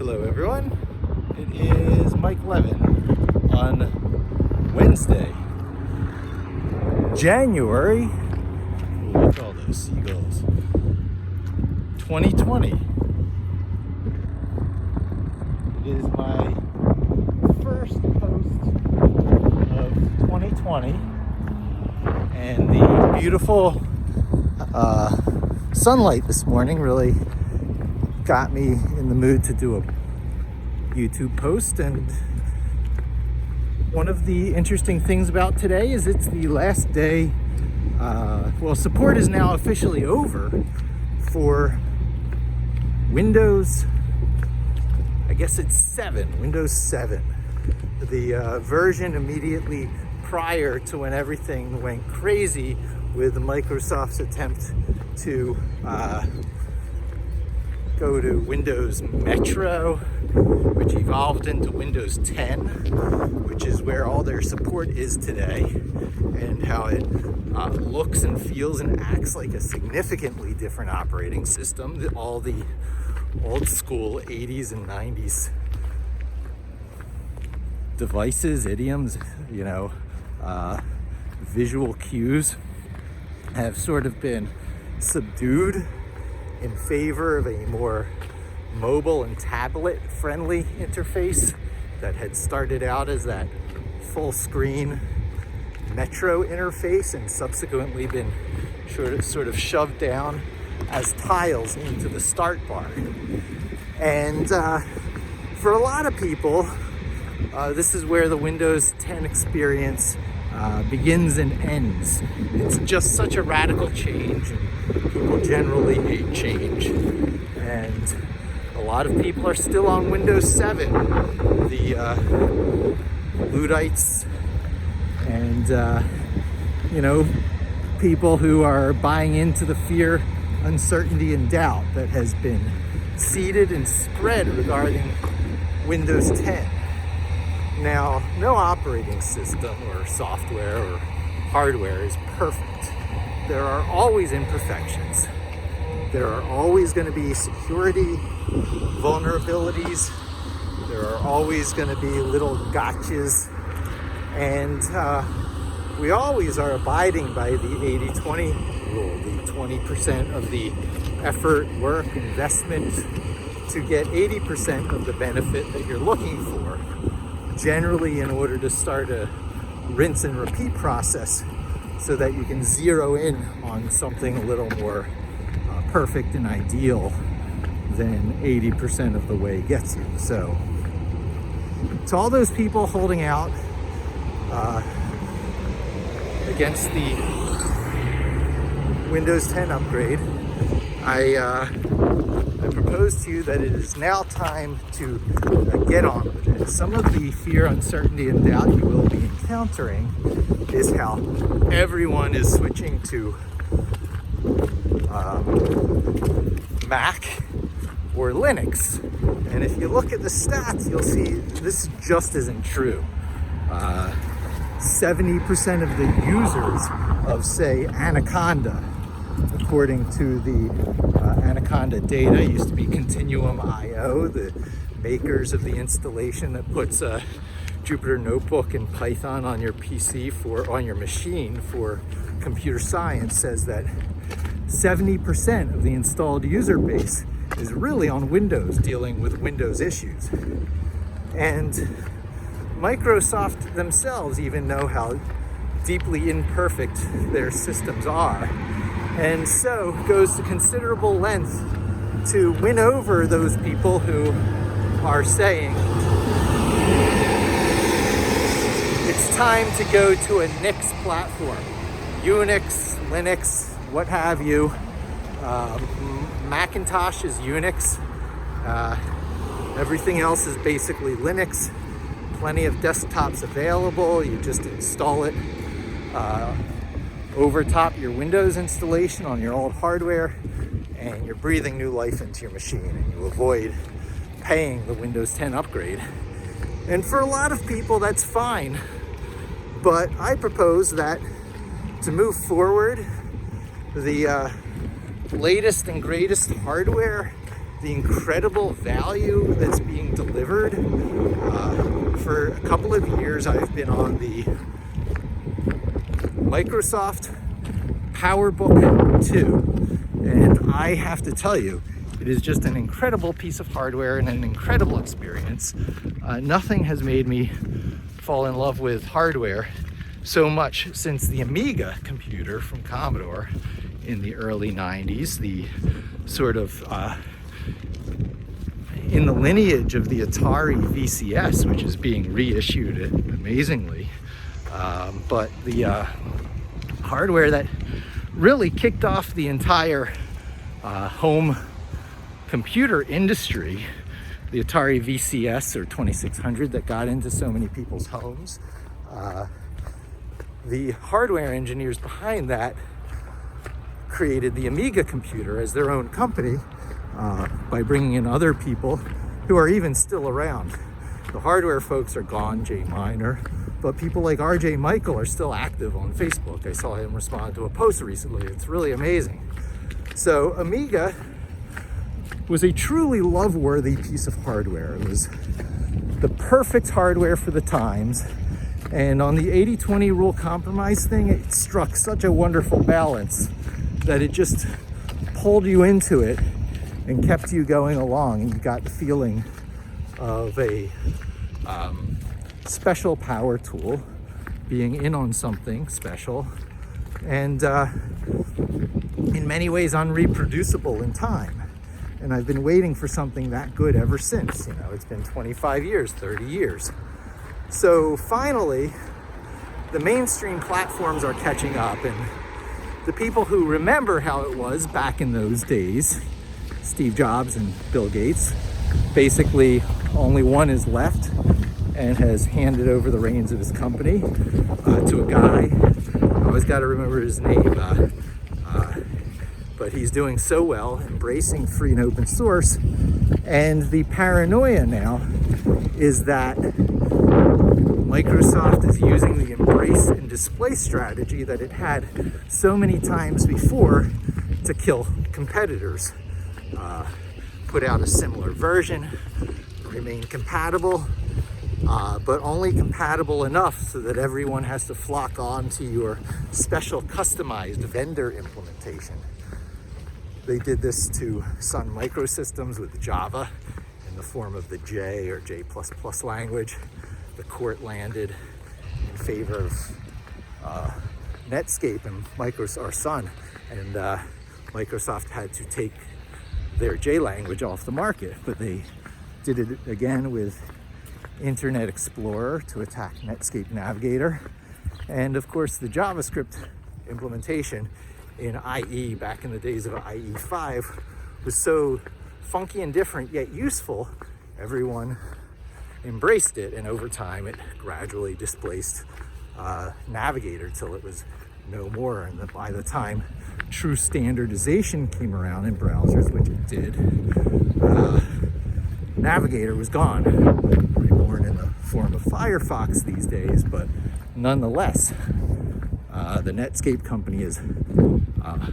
Hello everyone, it is Mike Levin on Wednesday, January, what do we call those seagulls, 2020. It is my first post of 2020 and the beautiful sunlight this morning really got me in the mood to do a YouTube post. And one of the interesting things about today is it's the last day, support is now officially over for Windows, I guess it's Windows 7, the version immediately prior to when everything went crazy with Microsoft's attempt to go to Windows Metro, which evolved into Windows 10, which is where all their support is today, and how it looks and feels and acts like a significantly different operating system. All the old school 80s and 90s devices, idioms, visual cues have sort of been subdued in favor of a more mobile and tablet friendly interface that had started out as that full screen Metro interface and subsequently been sort of shoved down as tiles into the start bar. And for a lot of people, this is where the Windows 10 experience begins and ends. It's just such a radical change, and people generally hate change. And a lot of people are still on Windows 7. The Luddites and, people who are buying into the fear, uncertainty, and doubt that has been seeded and spread regarding Windows 10. Now, no operating system or software or hardware is perfect. There are always imperfections. There are always going to be security vulnerabilities. There are always going to be little gotchas. And we always are abiding by the 80-20 rule, the 20% of the effort, work, investment to get 80% of the benefit that you're looking for. Generally, in order to start a rinse and repeat process so that you can zero in on something a little more perfect and ideal than 80% of the way gets you. So to all those people holding out against the Windows 10 upgrade, I propose to you that it is now time to get on with it. Some of the fear, uncertainty, and doubt you will be encountering is how everyone is switching to Mac or Linux. And if you look at the stats, you'll see this just isn't true. 70% of the users of, say, Anaconda, according to the Anaconda data, used to be Continuum.io, the makers of the installation that puts a Jupyter Notebook and Python on your PC on your machine for computer science, says that 70% of the installed user base is really on Windows, dealing with Windows issues. And Microsoft themselves even know how deeply imperfect their systems are, and so goes to considerable length to win over those people who are saying it's time to go to a Nix platform. Unix, Linux, what have you. Macintosh is Unix. Everything else is basically Linux. Plenty of desktops available. You just install it over top your Windows installation on your old hardware, and you're breathing new life into your machine, and you avoid paying the Windows 10 upgrade. And for a lot of people, that's fine. But I propose that to move forward, the latest and greatest hardware the incredible value that's being delivered. For a couple of years, I've been on the Microsoft PowerBook 2, and I have to tell you, it is just an incredible piece of hardware and an incredible experience. Nothing has made me fall in love with hardware so much since the Amiga computer from Commodore in the early 90s, the sort of in the lineage of the Atari VCS, which is being reissued amazingly. But the hardware that really kicked off the entire home computer industry, the Atari VCS or 2600 that got into so many people's homes. The hardware engineers behind that created the Amiga Computer as their own company by bringing in other people who are even still around. The hardware folks are gone, Jay Miner, but people like RJ Michael are still active on Facebook. I saw him respond to a post recently. It's really amazing. So Amiga was a truly love-worthy piece of hardware. It was the perfect hardware for the times. And on the 80-20 rule compromise thing, it struck such a wonderful balance that it just pulled you into it and kept you going along, and you got the feeling of a special power tool being in on something special, and in many ways unreproducible in time. And I've been waiting for something that good ever since. You know, it's been 25 years, 30 years. So finally, the mainstream platforms are catching up, and the people who remember how it was back in those days, Steve Jobs and Bill Gates, basically only one is left and has handed over the reins of his company to a guy. I always got to remember his name, but he's doing so well, embracing free and open source. And the paranoia now is that Microsoft is using the embrace and displace strategy that it had so many times before to kill competitors. Put out a similar version, remain compatible, but only compatible enough so that everyone has to flock on to your special customized vendor implementation. They did this to Sun Microsystems with Java in the form of the J or J++ language. The court landed in favor of Netscape and Sun, and Microsoft had to take their J language off the market, but they did it again with Internet Explorer to attack Netscape Navigator. And of course, the JavaScript implementation in IE back in the days of IE5 was so funky and different yet useful, everyone embraced it, and over time it gradually displaced Navigator till it was no more. And by the time true standardization came around in browsers, which it did, Navigator was gone. Reborn in the form of Firefox these days, but nonetheless, the Netscape company is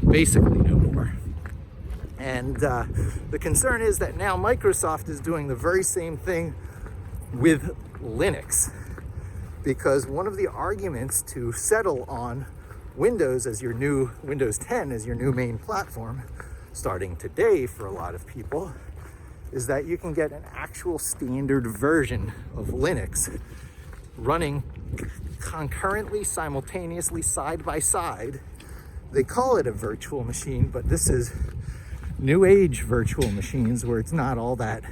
basically no more. And the concern is that now Microsoft is doing the very same thing with Linux, because one of the arguments to settle on Windows as your new Windows 10 as your new main platform starting today for a lot of people is that you can get an actual standard version of Linux running concurrently, simultaneously, side by side. They call it a virtual machine, but this is new age virtual machines where it's not all that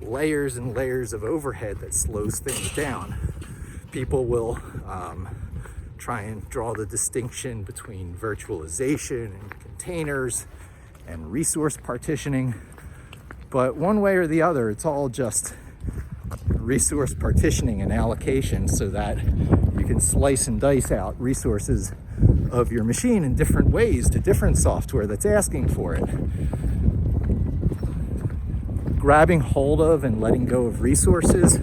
layers and layers of overhead that slows things down. People will try and draw the distinction between virtualization and containers and resource partitioning, but one way or the other, it's all just resource partitioning and allocation so that you can slice and dice out resources of your machine in different ways to different software that's asking for it. Grabbing hold of and letting go of resources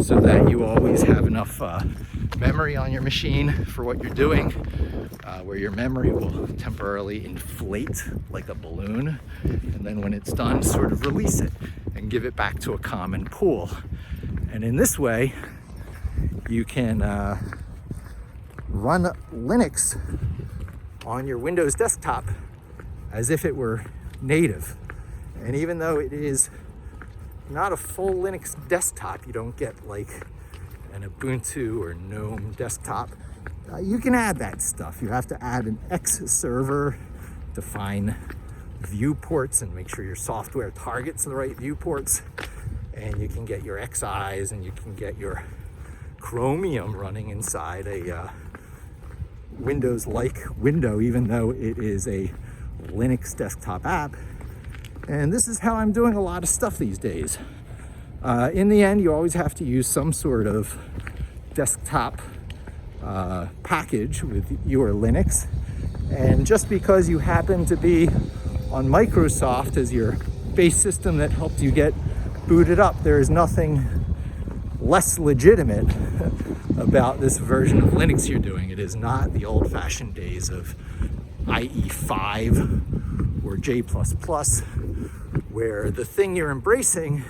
so that you always have enough memory on your machine for what you're doing, where your memory will temporarily inflate like a balloon, and then when it's done, sort of release it and give it back to a common pool. And in this way, you can run Linux on your Windows desktop as if it were native. And even though it is not a full Linux desktop, you don't get like an Ubuntu or GNOME desktop, you can add that stuff. You have to add an X server, define viewports and make sure your software targets the right viewports, and you can get your XIs and you can get your Chromium running inside a Windows-like window, even though it is a Linux desktop app. And this is how I'm doing a lot of stuff these days. In the end, you always have to use some sort of desktop package with your Linux. And just because you happen to be on Microsoft as your base system that helped you get booted up, there is nothing less legitimate about this version of Linux you're doing. It is not the old-fashioned days of IE5 or J++, where the thing you're embracing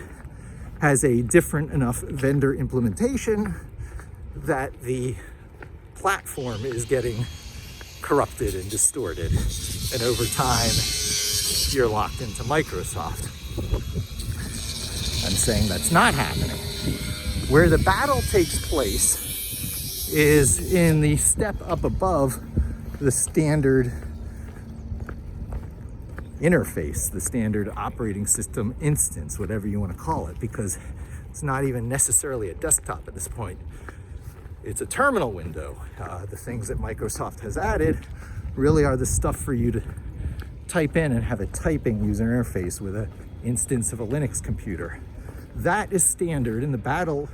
has a different enough vendor implementation that the platform is getting corrupted and distorted, and over time you're locked into Microsoft. I'm saying that's not happening. Where the battle takes place is in the step up above the standard interface, the standard operating system instance, whatever you want to call it, because it's not even necessarily a desktop at this point. It's a terminal window. The things that Microsoft has added really are the stuff for you to type in and have a typing user interface with an instance of a Linux computer. That is standard, and the battle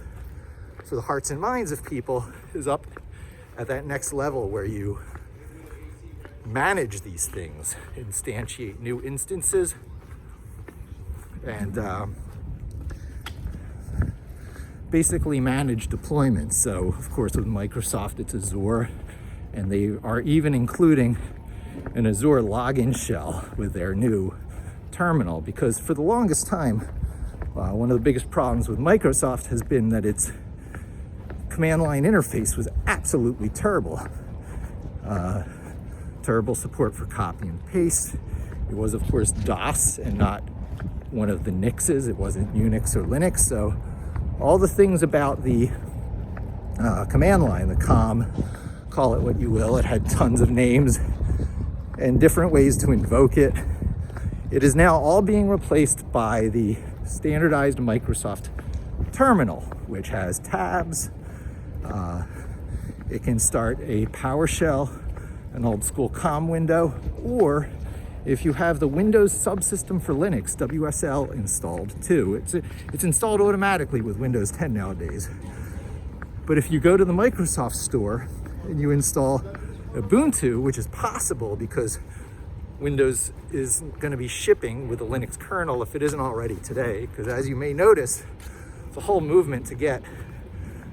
for the hearts and minds of people is up at that next level where you manage these things, instantiate new instances, and basically manage deployments. So, of course, with Microsoft, it's Azure, and they are even including an Azure login shell with their new terminal, because for the longest time, one of the biggest problems with Microsoft has been that its command line interface was absolutely terrible. Terrible support for copy and paste. It was, of course, DOS and not one of the Nixes. It wasn't Unix or Linux. So all the things about the command line, the COM, call it what you will, it had tons of names and different ways to invoke it. It is now all being replaced by the standardized Microsoft terminal, which has tabs. It can start a PowerShell, an old school COM window, or if you have the Windows subsystem for Linux, WSL, installed too. It's installed automatically with Windows 10 nowadays. But if you go to the Microsoft store and you install Ubuntu, which is possible because Windows is going to be shipping with the Linux kernel if it isn't already today, because as you may notice, the whole movement to get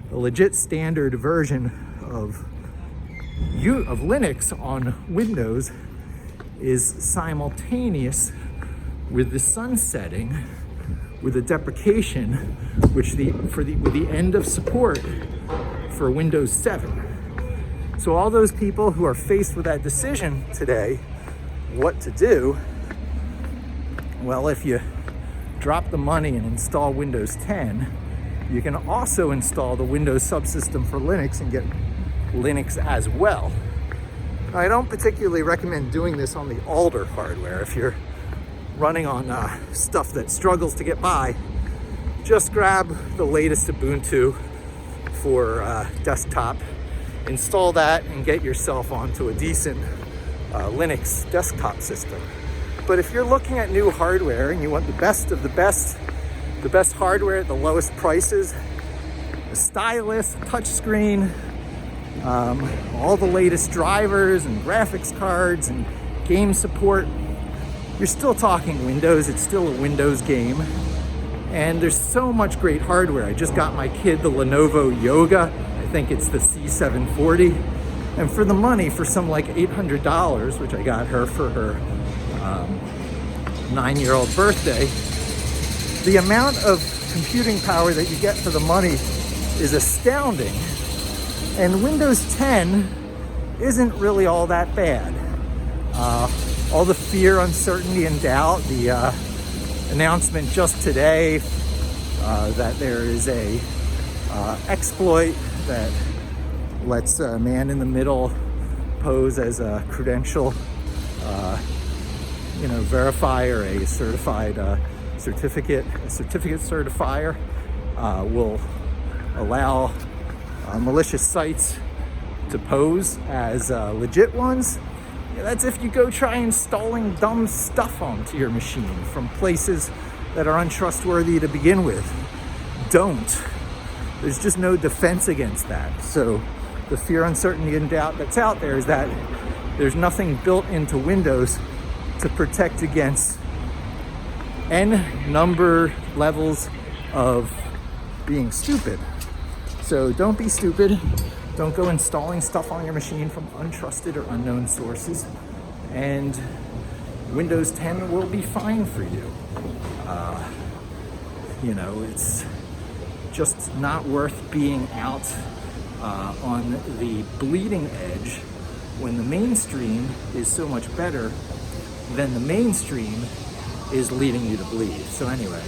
a legit standard version of Linux on Windows is simultaneous with the sunsetting, with the deprecation, with the end of support for Windows 7. So all those people who are faced with that decision today, what to do, well, if you drop the money and install Windows 10, you can also install the Windows subsystem for Linux and get Linux as well. I don't particularly recommend doing this on the older hardware. If you're running on stuff that struggles to get by, just grab the latest Ubuntu for desktop, install that, and get yourself onto a decent Linux desktop system. But if you're looking at new hardware and you want the best of the best hardware at the lowest prices, a stylus, touchscreen, all the latest drivers and graphics cards and game support, you're still talking Windows. It's still a Windows game. And there's so much great hardware. I just got my kid the Lenovo Yoga. I think it's the C740. And for the money, for some like $800, which I got her for her 9-year-old birthday, the amount of computing power that you get for the money is astounding. And Windows 10 isn't really all that bad. All the fear, uncertainty, and doubt, the announcement just today that there is a exploit that lets a man in the middle pose as a credential verifier, a certified certificate certifier, will allow malicious sites to pose as legit ones. That's if you go try installing dumb stuff onto your machine from places that are untrustworthy to begin with. Don't. There's just no defense against that. So the fear, uncertainty, and doubt that's out there is that there's nothing built into Windows to protect against n number levels of being stupid. So don't be stupid. Don't go installing stuff on your machine from untrusted or unknown sources. And Windows 10 will be fine for you. It's just not worth being out on the bleeding edge when the mainstream is so much better than the mainstream is leading you to bleed. So anyway,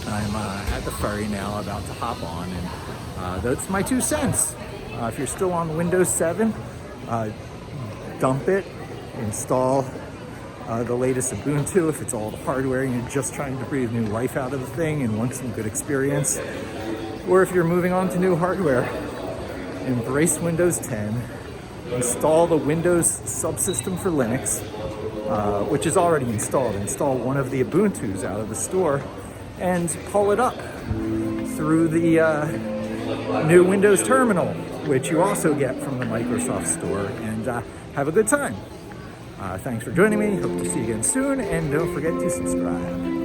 I'm at the ferry now, about to hop on, and that's my 2 cents. If you're still on Windows 7, dump it, install the latest Ubuntu if it's all the hardware and you're just trying to breathe new life out of the thing and want some good experience. Or if you're moving on to new hardware, embrace Windows 10, install the Windows subsystem for Linux, which is already installed. Install one of the Ubuntus out of the store and pull it up through the new Windows terminal, which you also get from the Microsoft Store, and have a good time. Thanks for joining me. Hope to see you again soon, and don't forget to subscribe.